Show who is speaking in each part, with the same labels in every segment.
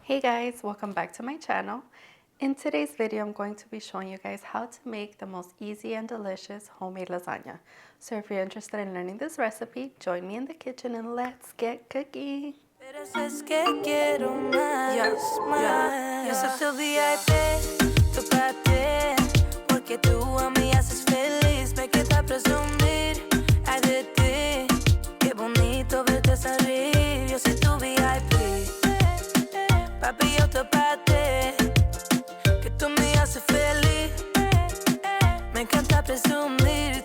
Speaker 1: Hey guys, welcome back to my channel. In today's video, I'm going to be showing you guys how to make the most easy and delicious homemade lasagna. So if you're interested in learning this recipe, join me in the kitchen and let's get cooking.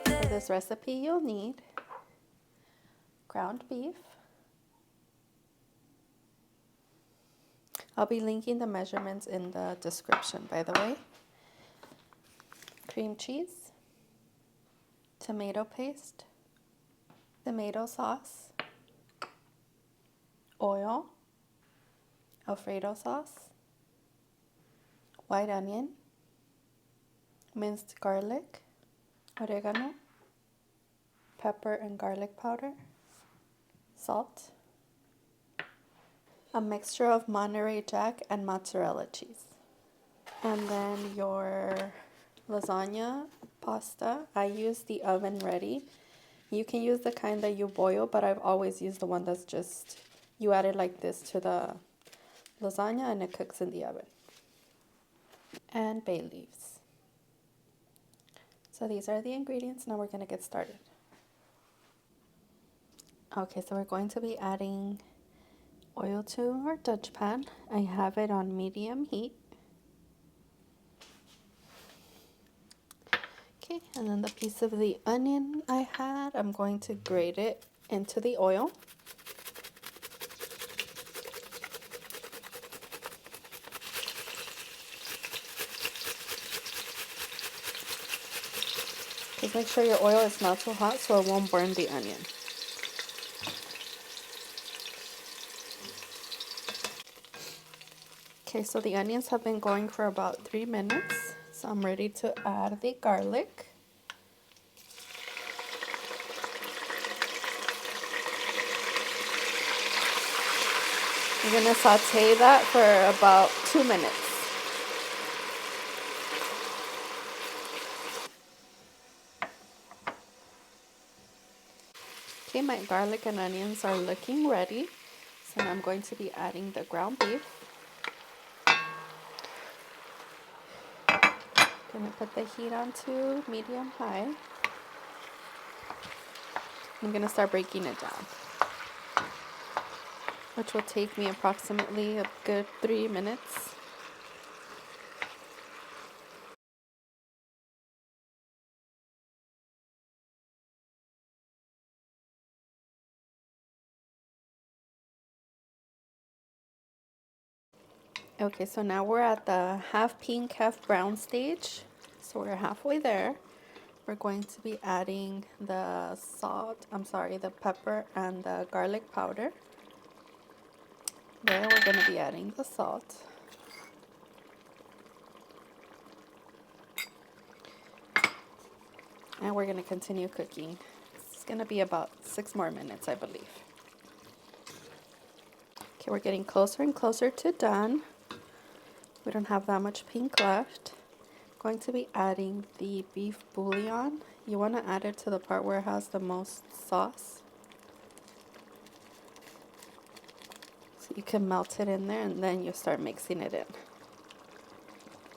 Speaker 1: For this recipe, you'll need ground beef. I'll be linking the measurements in the description, by the way. Cream cheese, tomato paste, tomato sauce, oil, Alfredo sauce, white onion, minced garlic, oregano, pepper and garlic powder, salt, a mixture of Monterey Jack and mozzarella cheese. And then your lasagna pasta, I use the oven ready. You can use the kind that you boil, but I've always used the one that's just, you add it like this to the lasagna and it cooks in the oven. And bay leaves. So these are the ingredients. Now we're going to get started. Okay, so we're going to be adding oil to our Dutch pan. I have it on medium heat. Okay, and then the piece of the onion I had, I'm going to grate it into the oil. Just make sure your oil is not too hot so it won't burn the onion. Okay, so the onions have been going for about 3 minutes. So I'm ready to add the garlic. I'm going to saute that for about 2 minutes. Okay, my garlic and onions are looking ready. So now I'm going to be adding the ground beef. Gonna put the heat on to medium high. I'm gonna start breaking it down, which will take me approximately a good 3 minutes. Okay, so now we're at the half pink, half brown stage. So we're halfway there. We're going to be adding the the pepper and the garlic powder. There we're going to be adding the salt. And we're going to continue cooking. It's going to be about 6 more minutes, I believe. Okay, we're getting closer and closer to done. We don't have that much pink left. Going to be adding the beef bouillon. You want to add it to the part where it has the most sauce. So you can melt it in there and then you start mixing it in.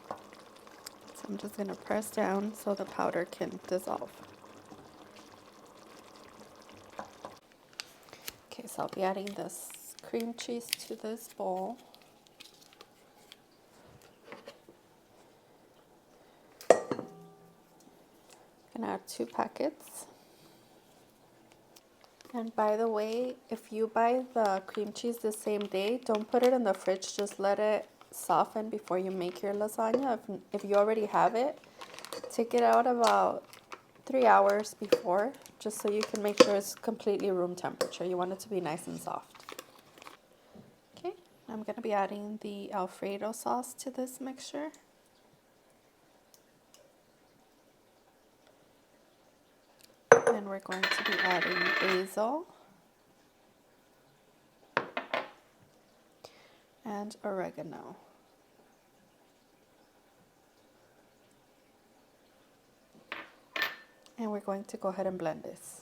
Speaker 1: So I'm just going to press down so the powder can dissolve. Okay, so I'll be adding this cream cheese to this bowl. I'm going to add 2 packets. And by the way, if you buy the cream cheese the same day, don't put it in the fridge. Just let it soften before you make your lasagna. If you already have it, take it out about 3 hours before, just so you can make sure it's completely room temperature. You want it to be nice and soft. Okay, I'm going to be adding the Alfredo sauce to this mixture. And we're going to be adding basil, and oregano. And we're going to go ahead and blend this.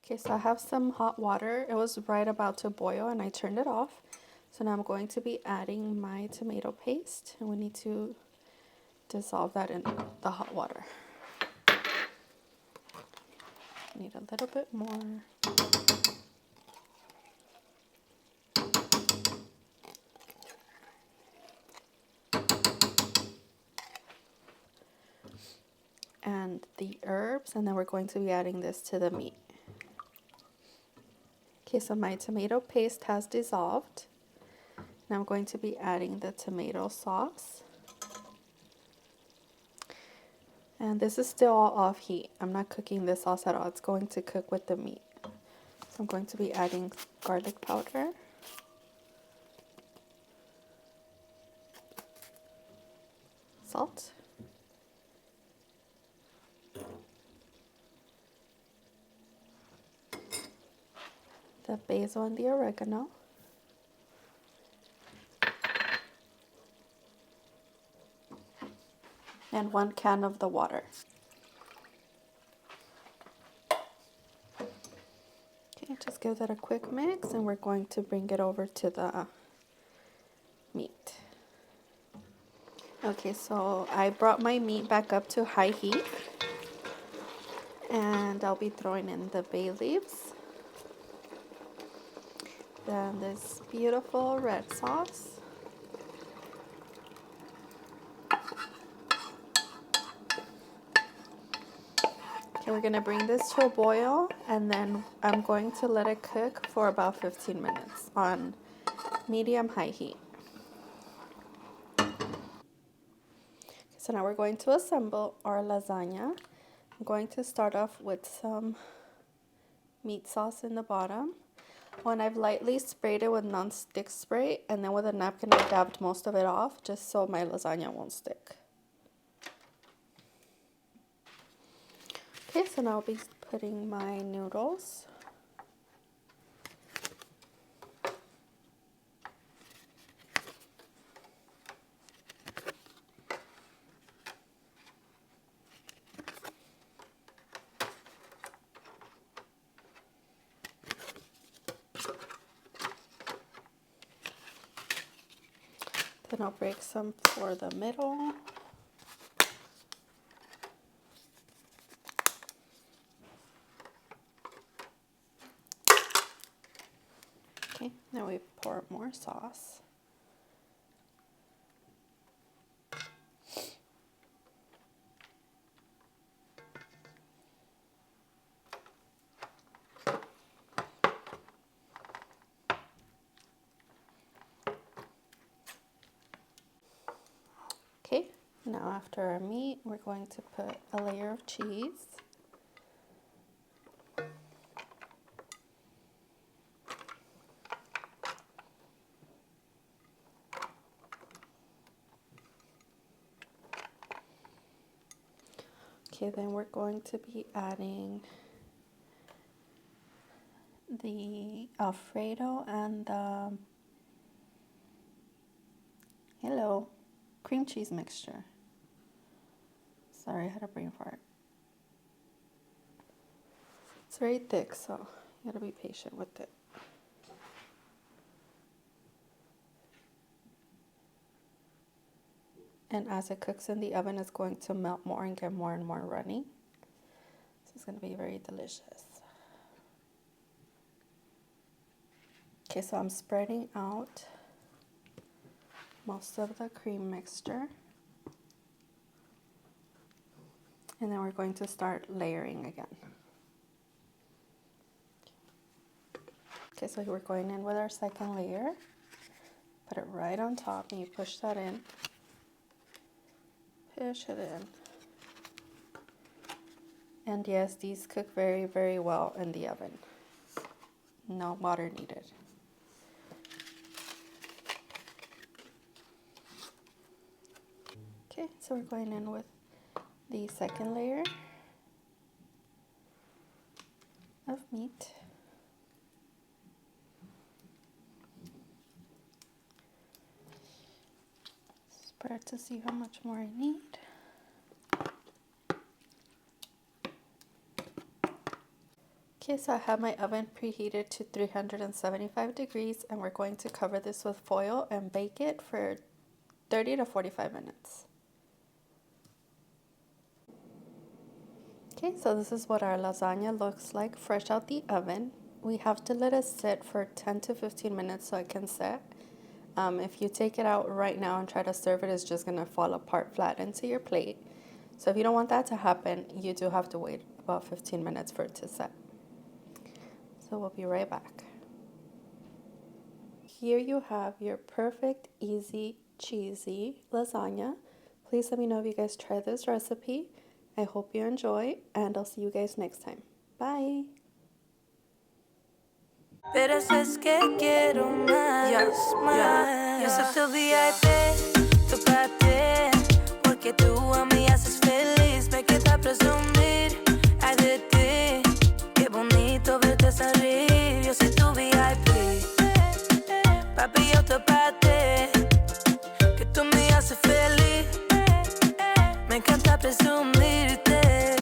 Speaker 1: Okay, so I have some hot water. It was right about to boil and I turned it off. So now I'm going to be adding my tomato paste, and we need to dissolve that in the hot water. Need a little bit more. And the herbs, and then we're going to be adding this to the meat. Okay, so my tomato paste has dissolved. Now I'm going to be adding the tomato sauce. And this is still all off heat. I'm not cooking this sauce at all. It's going to cook with the meat. So I'm going to be adding garlic powder. Salt. The basil and the oregano. And 1 can of the water. Okay, just give that a quick mix, and we're going to bring it over to the meat. Okay, so I brought my meat back up to high heat, and I'll be throwing in the bay leaves, then this beautiful red sauce, okay, we're gonna bring this to a boil, and then I'm going to let it cook for about 15 minutes on medium-high heat. So now we're going to assemble our lasagna. I'm going to start off with some meat sauce in the bottom. When I've lightly sprayed it with non-stick spray, and then with a napkin I dabbed most of it off just so my lasagna won't stick. Okay, so now I'll be putting my noodles. Then I'll break some for the middle. Okay, now we pour more sauce. Okay, now after our meat, we're going to put a layer of cheese. Okay, then we're going to be adding the Alfredo and the cream cheese mixture. Sorry, I had a brain fart. It's very thick, so you gotta be patient with it. And as it cooks in the oven, it's going to melt more and get more and more runny. So it's going to be very delicious. Okay, so I'm spreading out most of the cream mixture. And then we're going to start layering again. Okay, so we're going in with our second layer. Put it right on top, and you push that in. Push it in. And yes, these cook very, very well in the oven. No water needed. So we're going in with the second layer of meat. Spread to see how much more I need. Okay, so I have my oven preheated to 375 degrees, and we're going to cover this with foil and bake it for 30 to 45 minutes. Okay, so this is what our lasagna looks like fresh out the oven. We have to let it sit for 10 to 15 minutes so it can set. If you take it out right now and try to serve it, it's just going to fall apart flat into your plate. So if you don't want that to happen, you do have to wait about 15 minutes for it to set. So we'll be right back. Here you have your perfect, easy, cheesy lasagna. Please let me know if you guys try this recipe. I hope you enjoy, and I'll see you guys next time. Bye! Pero es que quiero más, más. Yo soy tu VIP.